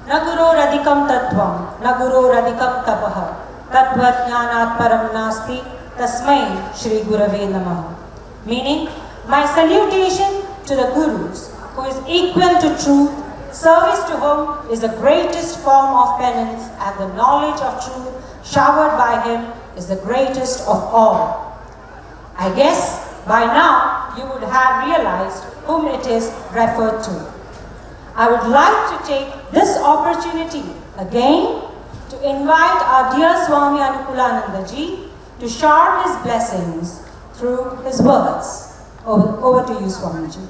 Na guroradikam tattvam, na guroradikam tapaha, tattvat jnanat param nasti, tasmai Shri Gurave Namaha. Meaning, my salutation to the Gurus, who is equal to truth, service to whom is the greatest form of penance, and the knowledge of truth showered by him is the greatest of all. I guess by now you would have realized whom it is referred to. I would like to take this opportunity again to invite our dear Swami Anukoolananda ji to share his blessings through his words. Over to you, Swamiji.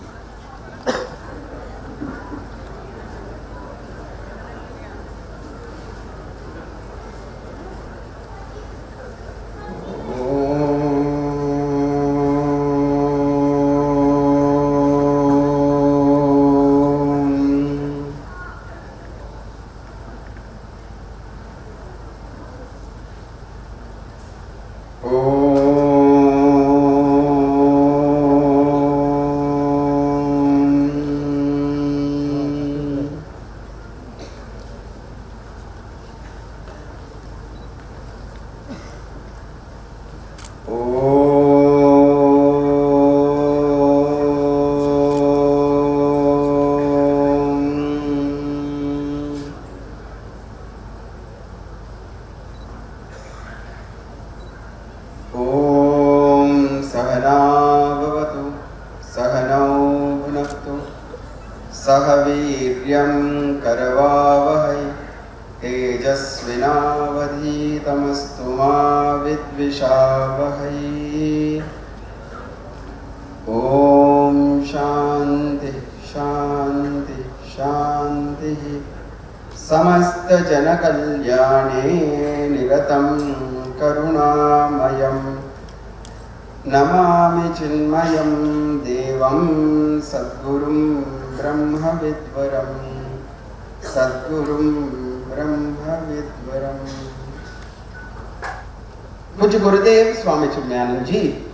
Swami Anukoolananda ji,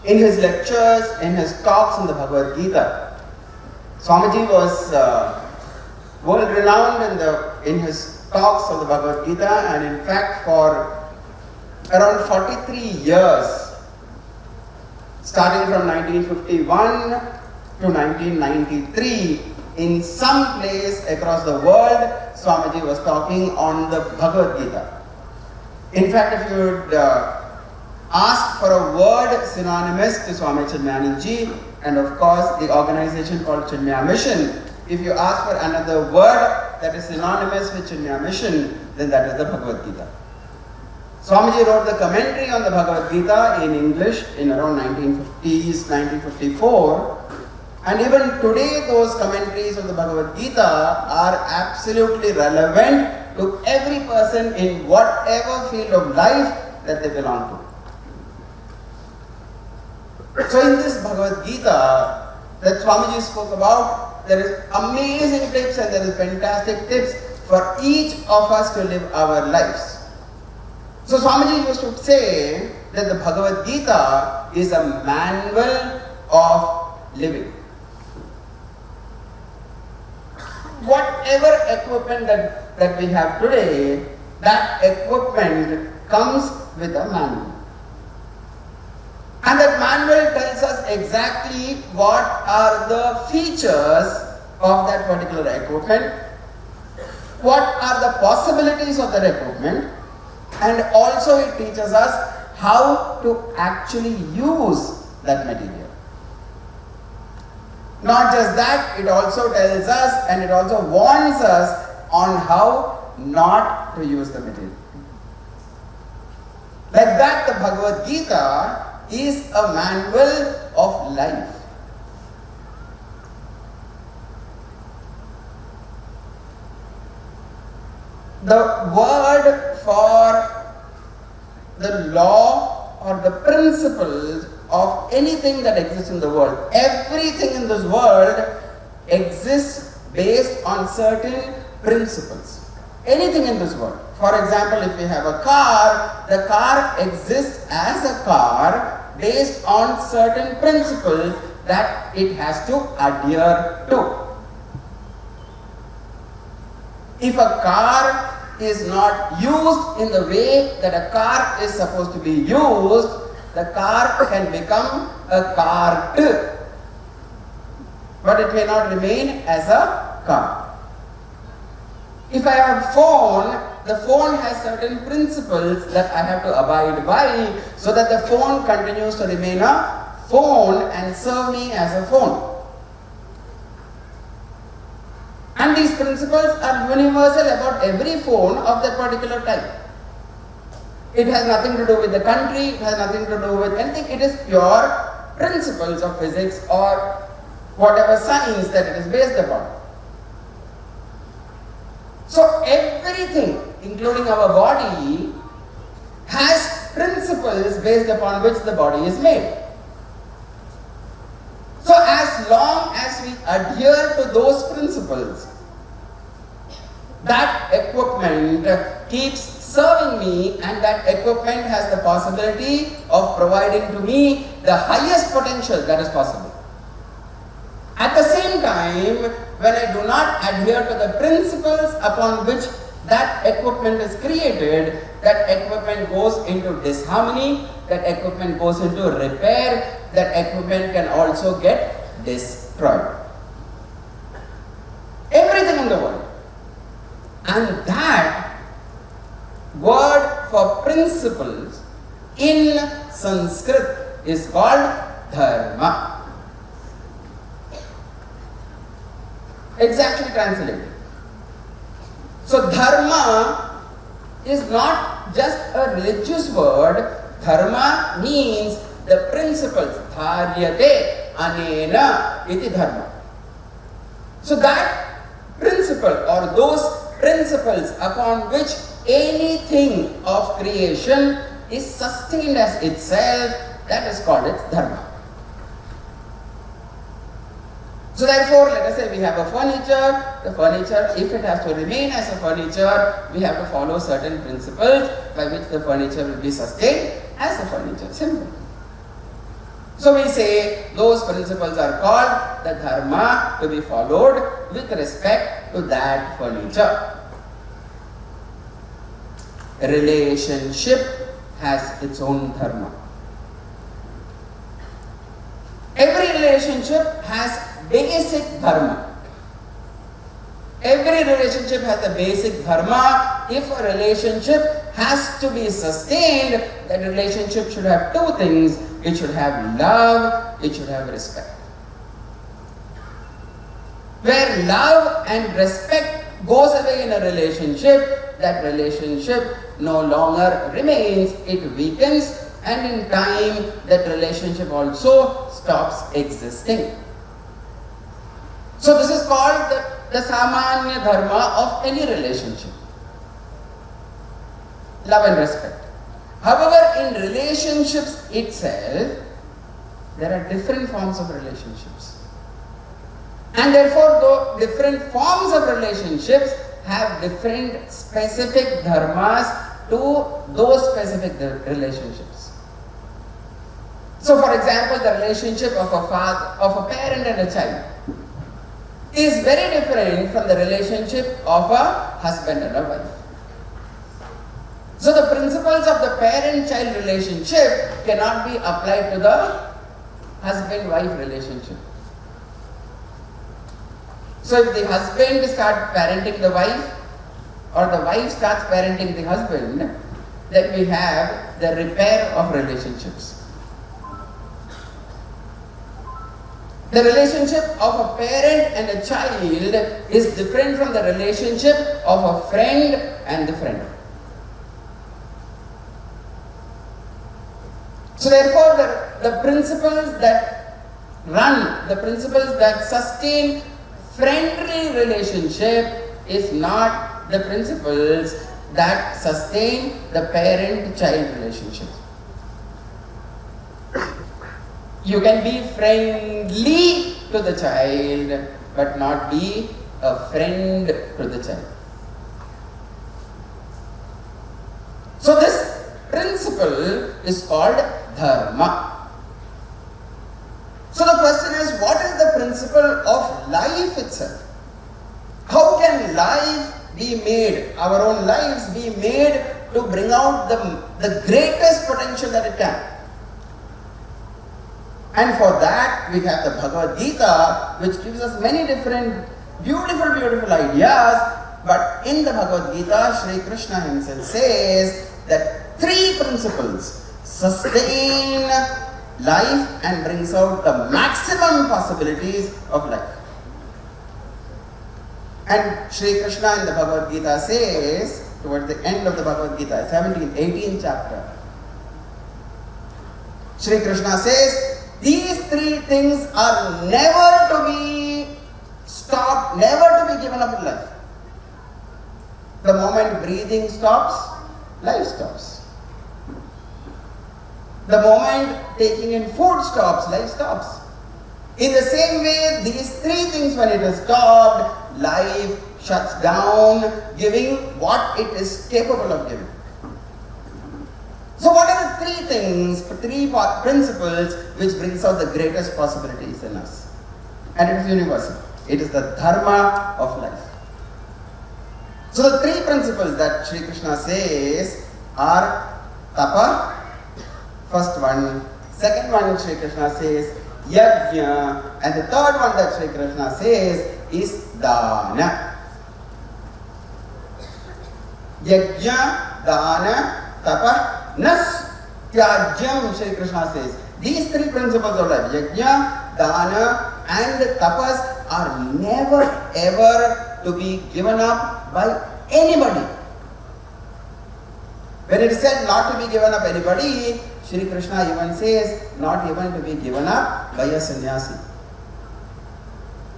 in his lectures, in his talks on the Bhagavad Gita, Swamiji was world renowned in his talks on the Bhagavad Gita, and in fact for around 43 years, starting from 1951 to 1993, in some place across the world, Swamiji was talking on the Bhagavad Gita. In fact, if you would ask for a word synonymous to Swami Anukoolananda ji, and of course the organization called Chinmaya Mission, if you ask for another word that is synonymous with Chinmaya Mission, then that is the Bhagavad Gita. Swamiji wrote the commentary on the Bhagavad Gita in English in around 1950s, 1954, and even today those commentaries of the Bhagavad Gita are absolutely relevant to every person in whatever field of life that they belong to. So in this Bhagavad Gita that Swamiji spoke about, there is amazing tips and there is fantastic tips for each of us to live our lives. So Swamiji used to say that the Bhagavad Gita is a manual of living. Whatever equipment that we have today, that equipment comes with a manual. And that manual tells us exactly what are the features of that particular equipment, what are the possibilities of that equipment, and also it teaches us how to actually use that material. Not just that, it also tells us and it also warns us on how not to use the material. Like that, the Bhagavad Gita is a manual of life. The word for the law or the principles of anything that exists in the world, everything in this world exists based on certain principles. Anything in this world. For example, if we have a car, the car exists as a car based on certain principles that it has to adhere to. If a car is not used in the way that a car is supposed to be used, the car can become a cart, but it may not remain as a car. If I have a phone, the phone has certain principles that I have to abide by so that the phone continues to remain a phone and serve me as a phone. And these principles are universal about every phone of that particular type. It has nothing to do with the country, it has nothing to do with anything, it is pure principles of physics or whatever science that it is based upon. So everything, including our body, has principles based upon which the body is made. So as long as we adhere to those principles, that equipment keeps serving me, and that equipment has the possibility of providing to me the highest potential that is possible. At the same time, when I do not adhere to the principles upon which that equipment is created, that equipment goes into disharmony, that equipment goes into repair, that equipment can also get destroyed. Everything in the world. And that word for principles in Sanskrit is called Dharma. Exactly translated. So Dharma is not just a religious word. Dharma means the principles. Dharyate anena iti dharma. So that principle or those principles upon which anything of creation is sustained as itself, that is called its dharma. So therefore, let us say we have a furniture. The furniture, if it has to remain as a furniture, we have to follow certain principles by which the furniture will be sustained as a furniture. Simple. So we say those principles are called the dharma to be followed with respect to that furniture. A relationship has its own dharma. Every relationship has basic dharma. Every relationship has a basic dharma. If a relationship has to be sustained, that relationship should have two things. It should have love, it should have respect. Where love and respect goes away in a relationship, that relationship no longer remains, it weakens, and in time that relationship also stops existing. So this is called the samanya dharma of any relationship. Love and respect. However, in relationships itself, there are different forms of relationships. And therefore, though different forms of relationships have different specific dharmas to those specific relationships. So for example, the relationship of a parent and a child is very different from the relationship of a husband and a wife. So the principles of the parent-child relationship cannot be applied to the husband-wife relationship. So if the husband starts parenting the wife, or the wife starts parenting the husband, then we have the repair of relationships. The relationship of a parent and a child is different from the relationship of a friend and the friend. So therefore, the principles that run, the principles that sustain friendly relationship is not the principles that sustain the parent-child relationship. You can be friendly to the child, but not be a friend to the child. So this principle is called Dharma. So the question is, what is the principle of life itself? How can life be made, our own lives be made to bring out the greatest potential that it can. And for that, we have the Bhagavad Gita, which gives us many different beautiful, beautiful ideas. But in the Bhagavad Gita, Sri Krishna himself says that 3 principles sustain life and brings out the maximum possibilities of life. And Sri Krishna in the Bhagavad Gita says, towards the end of the Bhagavad Gita, 18th chapter, Sri Krishna says, these 3 things are never to be stopped, never to be given up in life. The moment breathing stops, life stops. The moment taking in food stops, life stops. In the same way, these 3 things, when it is stopped, life shuts down, giving what it is capable of giving. So what are the 3 things, 3 principles which brings out the greatest possibilities in us? And it is universal. It is the Dharma of life. So the 3 principles that Sri Krishna says are Tapa, first one. Second one, Sri Krishna says Yajna. And the third one that Sri Krishna says is Dana. Yajna, Dana, Tapa, Nas, Tyajyam, Sri Krishna says. These 3 principles of life, Yajna, Dana and Tapas, are never ever to be given up by anybody. When it is said not to be given up anybody, Sri Krishna even says not even to be given up by a sannyasi.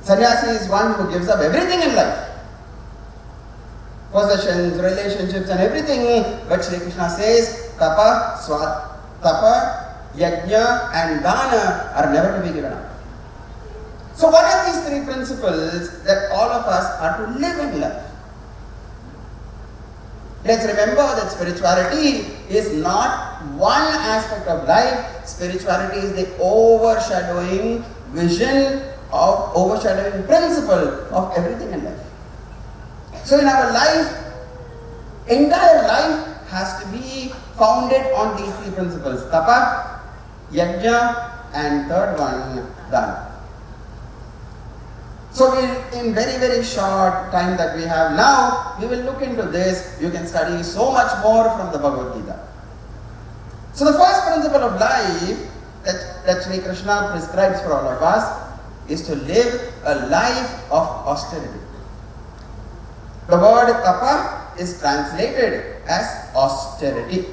Sannyasi is one who gives up everything in life. Possessions, relationships and everything. But Sri Krishna says Tapa, Yajna and Dana are never to be given up. So what are these 3 principles that all of us are to live in life? Let's remember that spirituality is not one aspect of life. Spirituality is the overshadowing vision of overshadowing principle of everything in life. So in our life, entire life has to be founded on these 3 principles. Tapa, Yajna and third one, Dana. So in very, very short time that we have now, we will look into this. You can study so much more from the Bhagavad Gita. So the first principle of life that Sri Krishna prescribes for all of us is to live a life of austerity. The word tapa is translated as austerity.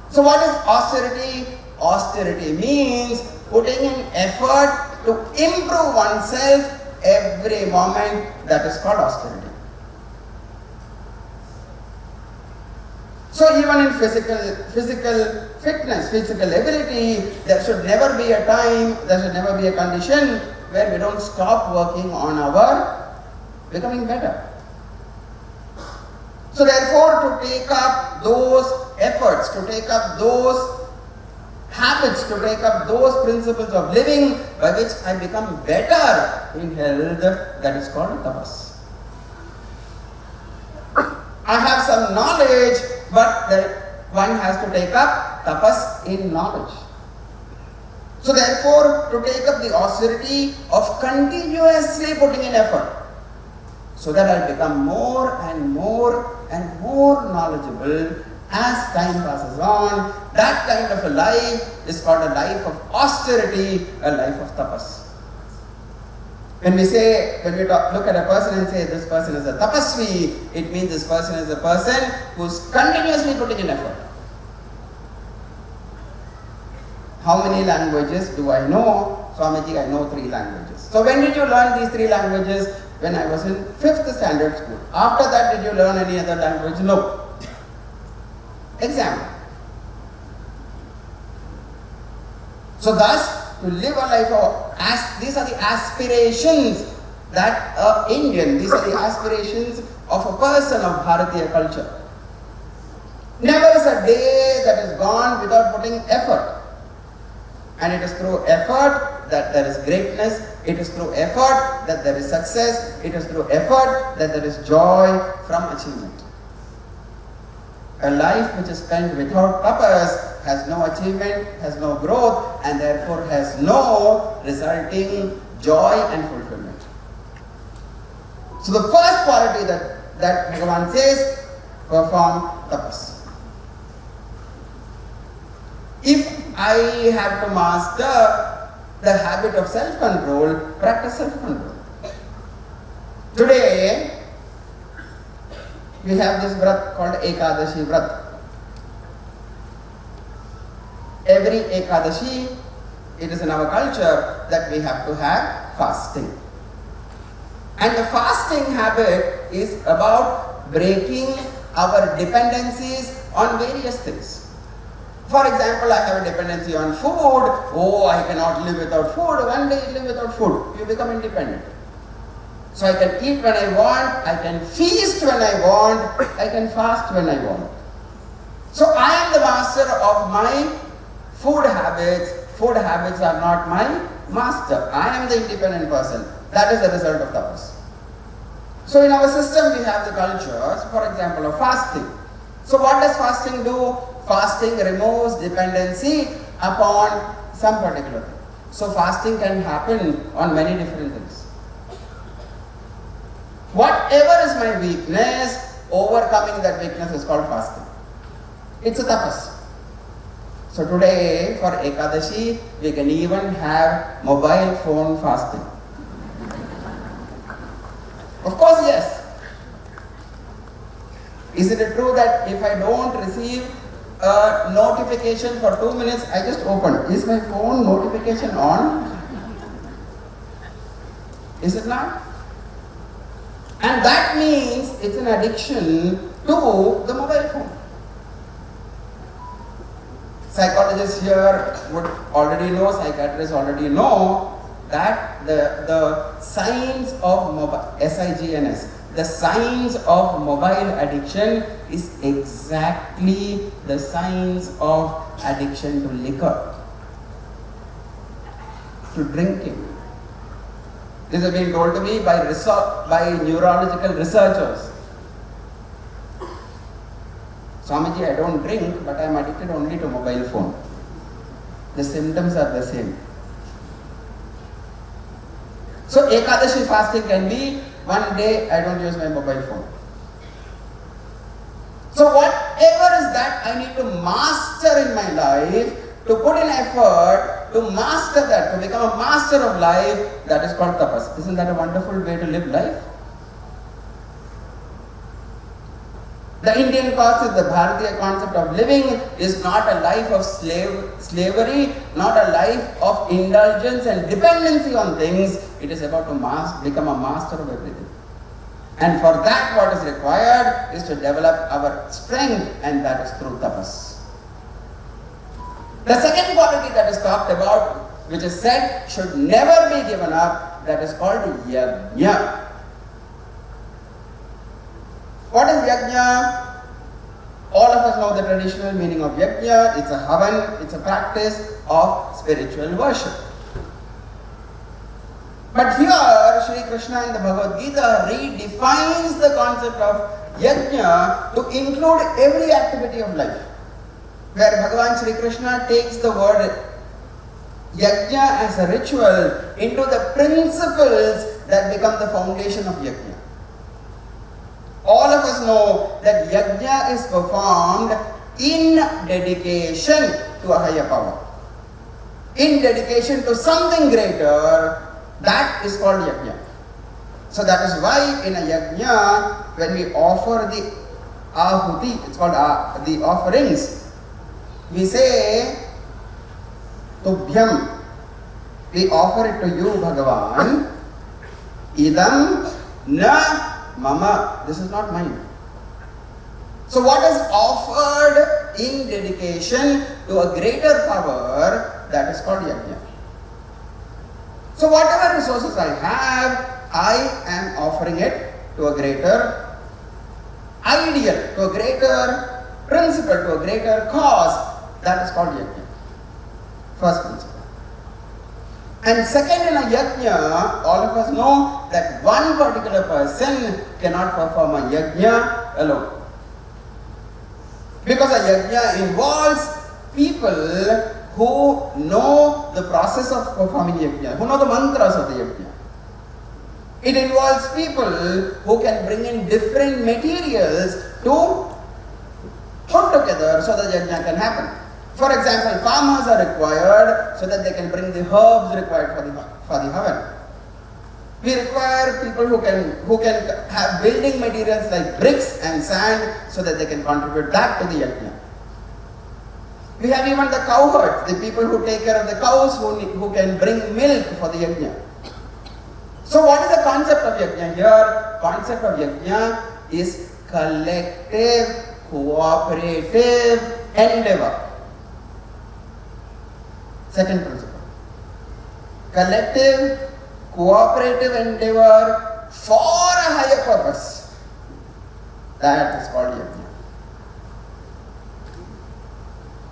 So what is austerity? Austerity means putting in effort to improve oneself every moment. That is called austerity. So even in physical fitness, physical ability, there should never be a time, there should never be a condition where we don't stop working on our becoming better. So therefore, to take up those efforts, to take up those habits, to take up those principles of living by which I become better in health, that is called tapas. I have some knowledge, but one has to take up tapas in knowledge. So therefore, to take up the austerity of continuously putting in effort, so that I become more and more and more knowledgeable as time passes on. That kind of a life is called a life of austerity, a life of tapas. When we look at a person and say this person is a tapasvi, it means this person is a person who's continuously putting in effort. How many languages do I know? Swamiji, I know 3 languages. So when did you learn these 3 languages? When I was in 5th standard school. After that, did you learn any other language? No. Example. So thus, to live a life of, these are the aspirations that Indian, these are the aspirations of a person of Bharatiya culture. Never is a day that is gone without putting effort. And it is through effort that there is greatness. It is through effort that there is success. It is through effort that there is joy from achievement. A life which is spent without tapas has no achievement, has no growth, and therefore has no resulting joy and fulfillment. So the first quality that Bhagavan says, perform tapas. If I have to master the habit of self-control, practice self-control. Today, we have this vrat called Ekadashi Vrat. Every Ekadashi, it is in our culture that we have to have fasting. And the fasting habit is about breaking our dependencies on various things. For example, I have a dependency on food. Oh, I cannot live without food. One day you live without food. You become independent. So I can eat when I want. I can feast when I want. I can fast when I want. So I am the master of my food habits. Food habits are not my master. I am the independent person. That is the result of tapas. So in our system we have the cultures, for example, of fasting. So what does fasting do? Fasting removes dependency upon some particular thing. So fasting can happen on many different things. Whatever is my weakness, overcoming that weakness is called fasting. It's a tapas. So today for Ekadashi, we can even have mobile phone fasting. Of course, yes. Is it true that if I don't receive a notification for 2 minutes, I just open? Is my phone notification on? Is it not? And that means it's an addiction to the mobile phone. Psychologists here would already know, psychiatrists already know that the signs of mobile, SIGNS, the signs of mobile addiction is exactly the signs of addiction to liquor, to drinking. This has been told to me by neurological researchers. Swamiji, I don't drink, but I am addicted only to mobile phone. The symptoms are the same. So Ekadashi fasting can be one day I don't use my mobile phone. So whatever is that I need to master in my life, to put in effort, to master that, to become a master of life, that is called tapas. Isn't that a wonderful way to live life? The Indian concept, the Bharatiya concept of living is not a life of slavery, not a life of indulgence and dependency on things. It is about to become a master of everything. And for that what is required is to develop our strength, and that is through tapas. The second quality that is talked about, which is said should never be given up, that is called yajna. What is yajna? All of us know the traditional meaning of yajna. It's a havan, it's a practice of spiritual worship. But here, Sri Krishna in the Bhagavad Gita redefines the concept of yajna to include every activity of life. Where Bhagavan Sri Krishna takes the word yajna as a ritual into the principles that become the foundation of yajna. All of us know that yajna is performed in dedication to a higher power. In dedication to something greater, that is called yajna. So that is why in a yajna, when we offer the ahuti, it's called the offerings, we say, Tubhyam, we offer it to you, Bhagavan, idam na mama, this is not mine. So what is offered in dedication to a greater power, that is called yajna. So whatever resources I have, I am offering it to a greater ideal, to a greater principle, to a greater cause. That is called yajna. First principle. And second, in a yajna, all of us know that one particular person cannot perform a yajna alone. Because a yajna involves people who know the process of performing yajna, who know the mantras of the yajna. It involves people who can bring in different materials to put together so that yajna can happen. For example, farmers are required so that they can bring the herbs required for the havan. We require people who can have building materials like bricks and sand so that they can contribute that to the yajna. We have even the cowherds, the people who take care of the cows who can bring milk for the yajna. So what is the concept of yajna here? Concept of yajna is collective, cooperative endeavor. Second principle. Collective, cooperative endeavor for a higher purpose. That is called yajna.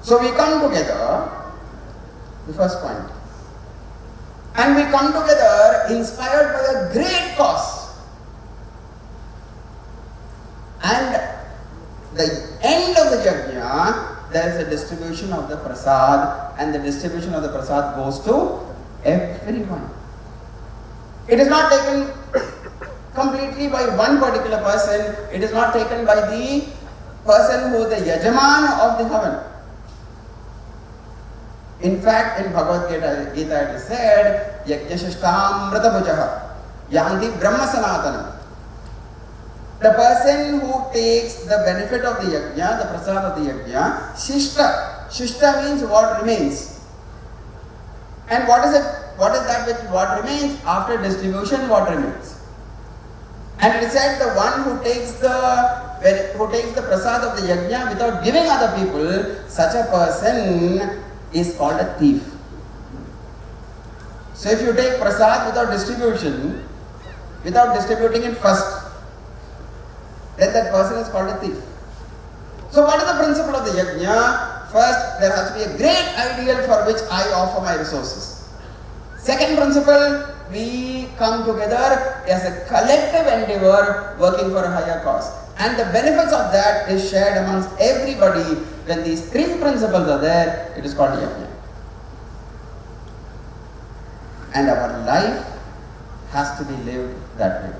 So we come together, the first point. And we come together inspired by a great cause. And the end of the yajna, there is a distribution of the prasad, and the distribution of the prasad goes to everyone. It is not taken completely by one particular person. It is not taken by the person who is the yajaman of the havan. In fact, in Bhagavad Gita it is said, Yajnashishtam Mrtabhujaha Yanti Brahma Sanatanam. The person who takes the benefit of the yajna, the prasad of the yajna, shishta. Shishta means what remains. And what is it? What is that which what remains? After distribution, what remains? And it is said the one who takes the prasad of the yajna without giving other people, such a person is called a thief. So if you take prasad without distribution, without distributing it first, then that person is called a thief. So what is the principle of the yajna? First, there has to be a great ideal for which I offer my resources. Second principle, we come together as a collective endeavor working for a higher cause. And the benefits of that is shared amongst everybody. When these three principles are there, it is called yajna. And our life has to be lived that way.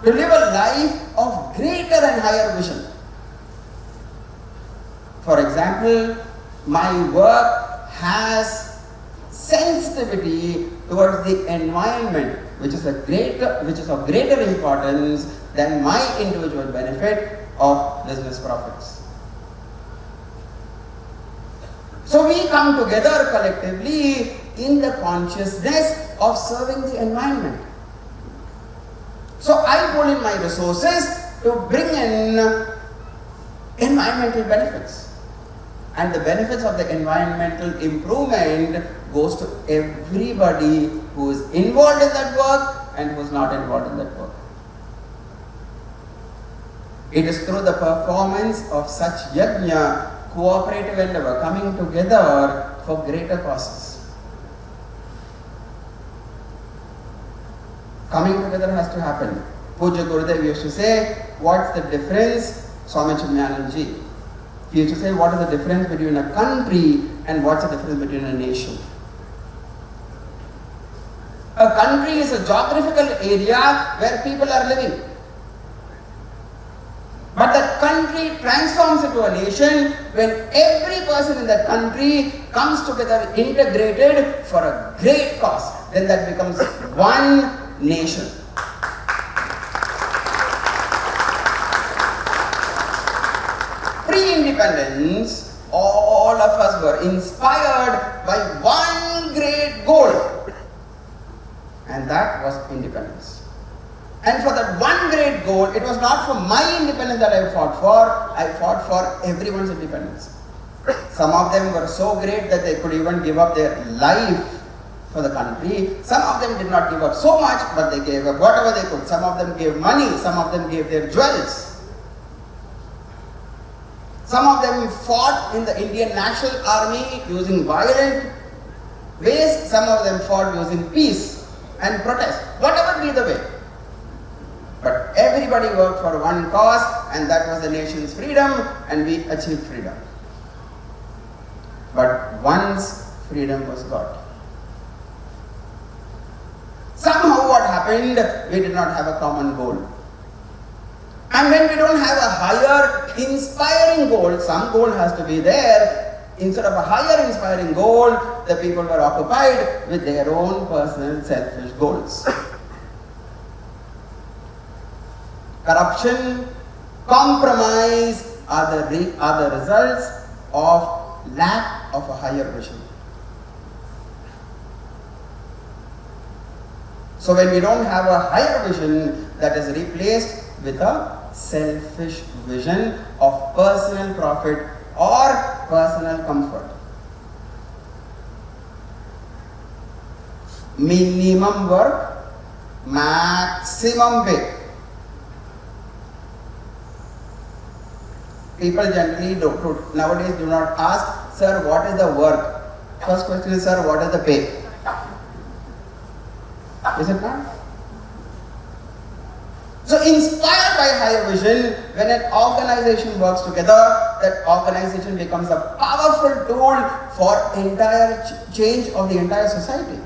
To live a life of greater and higher vision. For example, my work has sensitivity towards the environment, which is of greater importance than my individual benefit of business profits. So we come together collectively in the consciousness of serving the environment. So I put in my resources to bring in environmental benefits. And the benefits of the environmental improvement goes to everybody who is involved in that work and who is not involved in that work. It is through the performance of such yajna, cooperative endeavor, coming together for greater causes. Coming together has to happen. Puja Gurudev used to say, what's the difference? Swami Anukoolananda ji. He used to say, what is the difference between a country and what's the difference between a nation? A country is a geographical area where people are living. But that country transforms into a nation when every person in that country comes together integrated for a great cause. Then that becomes one nation. Pre-independence, all of us were inspired by one great goal, and that was independence. And for that one great goal, it was not for my independence that I fought for everyone's independence. Some of them were so great that they could even give up their life for the country. Some of them did not give up so much, but they gave up whatever they could. Some of them gave money, some of them gave their jewels. Some of them fought in the Indian National Army using violent ways some of them fought using peace and protest, whatever be the way. But everybody worked for one cause, and that was the nation's freedom, and we achieved freedom. But once freedom was got, somehow what happened, we did not have a common goal. And when we don't have a higher inspiring goal, some goal has to be there. Instead of a higher inspiring goal, the people were occupied with their own personal selfish goals. Corruption, compromise are the results of lack of a higher vision. So when we don't have a higher vision, that is replaced with a selfish vision of personal profit or personal comfort. Minimum work, maximum pay. People generally nowadays do not ask, sir, what is the work? First question is, sir, what is the pay? Is it not? So inspired by higher vision, when an organization works together, that organization becomes a powerful tool for entire change of the entire society.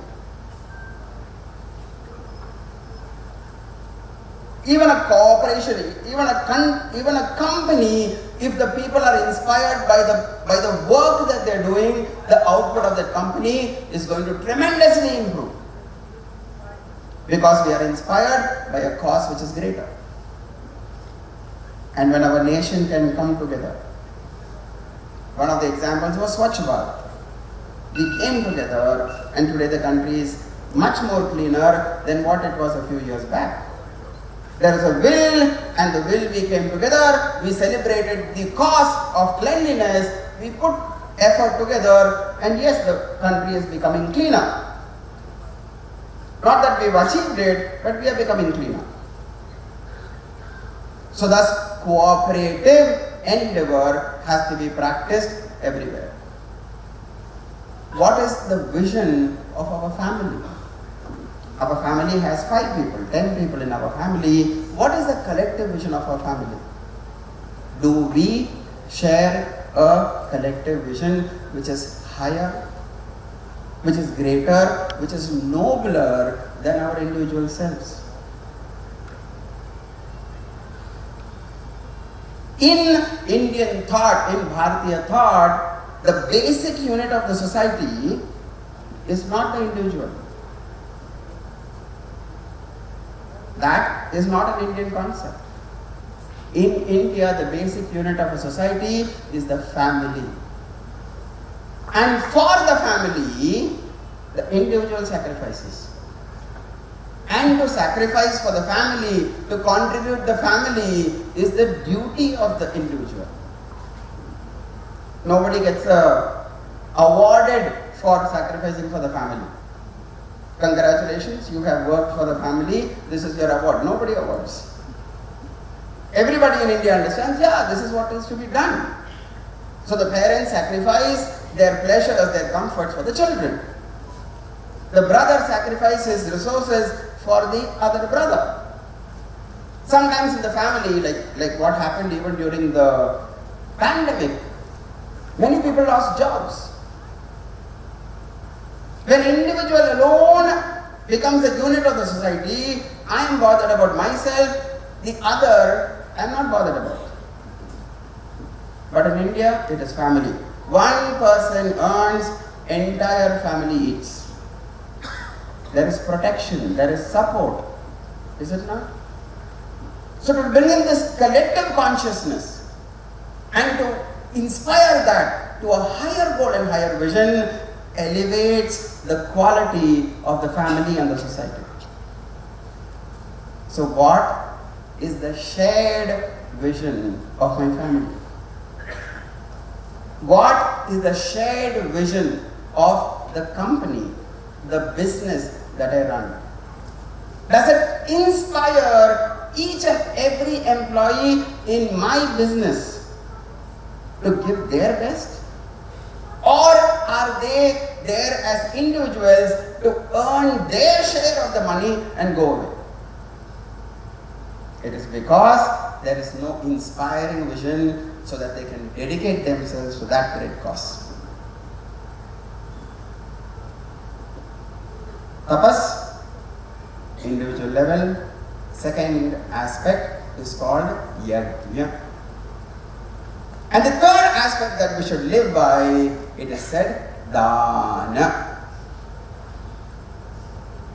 Even a corporation, even a company, if the people are inspired by the work that they are doing, the output of that company is going to tremendously improve. Because we are inspired by a cause which is greater. And when our nation can come together, one of the examples was Swachh Bharat. We came together, and today the country is much more cleaner than what it was a few years back. There is a will, and the will we came together, we celebrated the cause of cleanliness, we put effort together, and yes, the country is becoming cleaner. Not that we've achieved it, but we are becoming cleaner. So thus, cooperative endeavor has to be practiced everywhere. What is the vision of our family? Our family has 5 people, 10 people in our family. What is the collective vision of our family? Do we share a collective vision which is higher, which is greater, which is nobler than our individual selves? In Indian thought, in Bharatiya thought, the basic unit of the society is not the individual. That is not an Indian concept. In India, the basic unit of a society is the family. And for the family, the individual sacrifices. And to sacrifice for the family, to contribute the family, is the duty of the individual. Nobody gets awarded for sacrificing for the family. Congratulations, you have worked for the family, this is your award. Nobody awards. Everybody in India understands, yeah, this is what is to be done. So the parents sacrifice their pleasures, their comforts for the children. The brother sacrifices resources for the other brother. Sometimes in the family, like what happened even during the pandemic, many people lost jobs. When individual alone becomes the unit of the society, I am bothered about myself, the other I am not bothered about. But in India, it is family. One person earns, entire family eats. There is protection, there is support. Is it not? So to bring in this collective consciousness and to inspire that to a higher goal and higher vision elevates the quality of the family and the society. So what is the shared vision of my family? What is the shared vision of the company, the business that I run? Does it inspire each and every employee in my business to give their best? Or are they there as individuals to earn their share of the money and go away. It is because there is no inspiring vision so that they can dedicate themselves to that great cause. Tapas, individual level. Second aspect is called yajna. And the third aspect that we should live by, it is said, dana.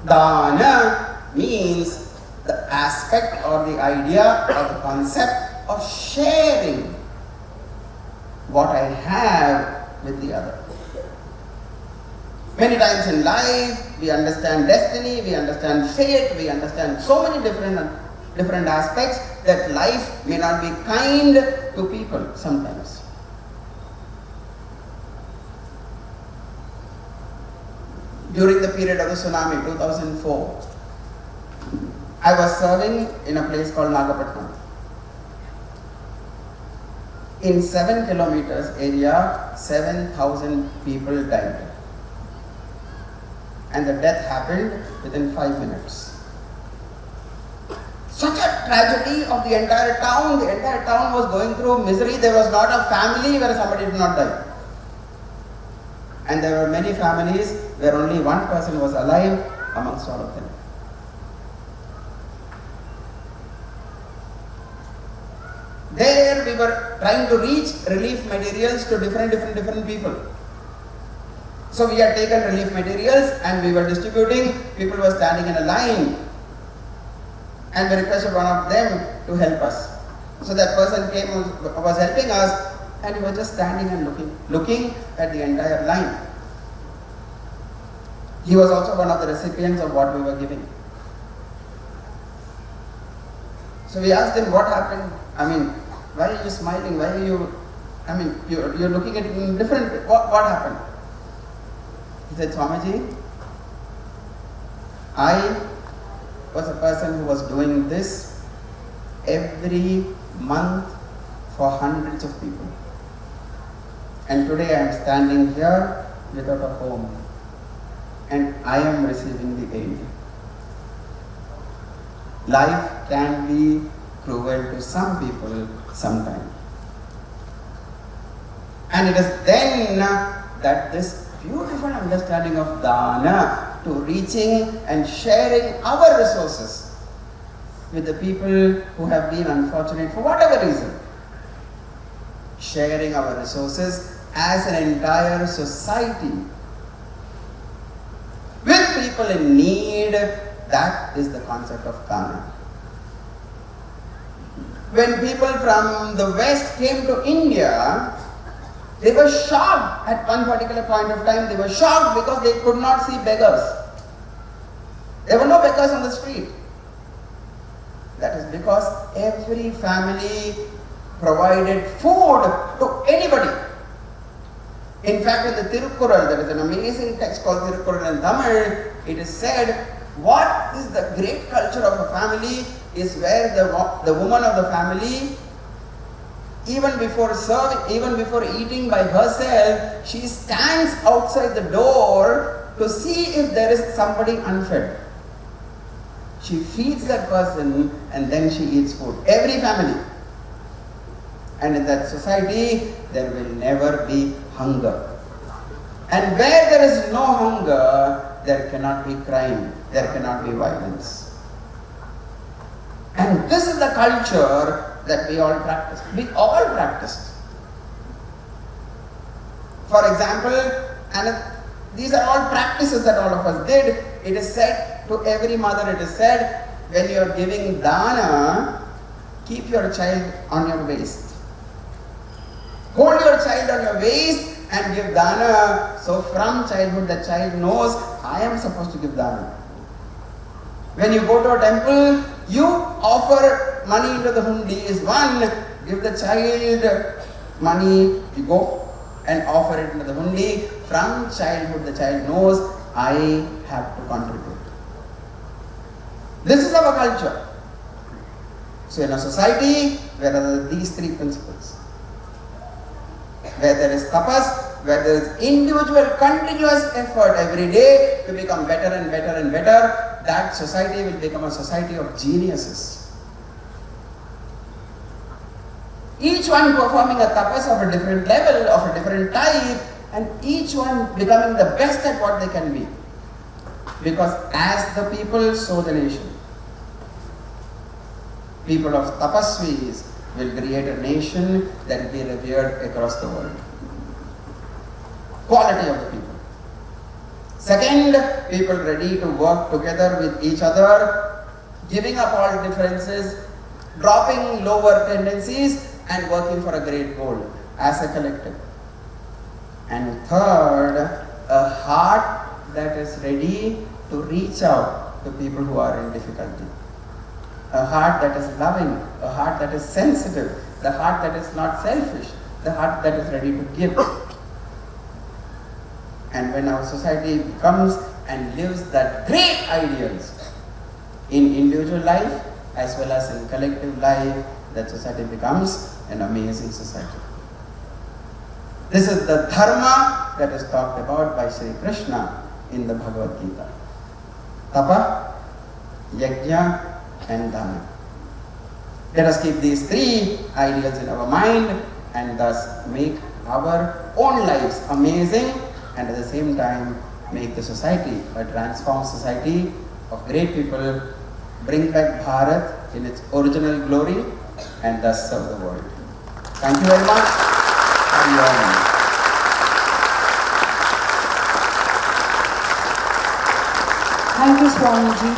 Dana means the aspect or the idea or the concept of sharing what I have with the other. Many times in life, we understand destiny, we understand fate, we understand so many different aspects that life may not be kind to people sometimes. During the period of the tsunami, 2004, I was serving in a place called Nagapattinam. In 7 kilometers area, 7,000 people died. And the death happened within 5 minutes. Such a tragedy of the entire town. The entire town was going through misery. There was not a family where somebody did not die. And there were many families where only one person was alive amongst all of them. There we were trying to reach relief materials to different people. So we had taken relief materials and we were distributing. People were standing in a line and we requested one of them to help us. So that person came, was helping us, and he was just standing and looking at the entire line. He was also one of the recipients of what we were giving. So we asked him, what happened? I mean, why are you smiling? Why are you, I mean, you're looking at it in different, what happened? He said, Swamiji, I was a person who was doing this every month for hundreds of people. And today I am standing here without a home. And I am receiving the aid. Life can be cruel to some people sometimes. And it is then that this beautiful understanding of dana, to reaching and sharing our resources with the people who have been unfortunate for whatever reason. Sharing our resources as an entire society with people in need, that is the concept of dana. When people from the West came to India, they were shocked at one particular point of time. They were shocked because they could not see beggars. There were no beggars on the street. That is because every family provided food to anybody. In fact, in the Tirukkural, there is an amazing text called Tirukkural in Tamil. It is said, what is the great culture of a family is where the woman of the family, even before serving, even before eating by herself, she stands outside the door to see if there is somebody unfed. She feeds that person and then she eats food. Every family. And in that society, there will never be hunger. And where there is no hunger, there cannot be crime, there cannot be violence. And this is the culture that we all practice. We all practiced. For example, and these are all practices that all of us did. It is said to every mother, it is said, when you are giving dana, keep your child on your waist. Hold your child on your waist and give dana. So from childhood, the child knows, I am supposed to give dana. When you go to a temple, you offer money into the hundi is one. Give the child money, you go and offer it into the hundi. From childhood, the child knows, I have to contribute. This is our culture. So in a society, where are these three principles? Where there is tapas, where there is individual continuous effort every day to become better and better and better, that society will become a society of geniuses. Each one performing a tapas of a different level, of a different type, and each one becoming the best at what they can be. Because as the people, so the nation. People of tapasvis will create a nation that will be revered across the world. Quality of the people. Second, people ready to work together with each other, giving up all differences, dropping lower tendencies, and working for a great goal as a collective. And third, a heart that is ready to reach out to people who are in difficulty. A heart that is loving, a heart that is sensitive, the heart that is not selfish, the heart that is ready to give. And when our society comes and lives that great ideals in individual life as well as in collective life, that society becomes an amazing society. This is the Dharma that is talked about by Sri Krishna in the Bhagavad Gita. Tapa, Yajna, and Dana. Let us keep these three ideals in our mind and thus make our own lives amazing, and at the same time make the society a transformed society of great people, bring back Bharat in its original glory, and thus serve the world. Thank you very much. Thank you, Swamiji,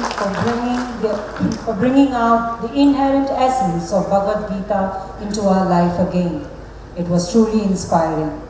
for bringing out the inherent essence of Bhagavad Gita into our life again. It was truly inspiring.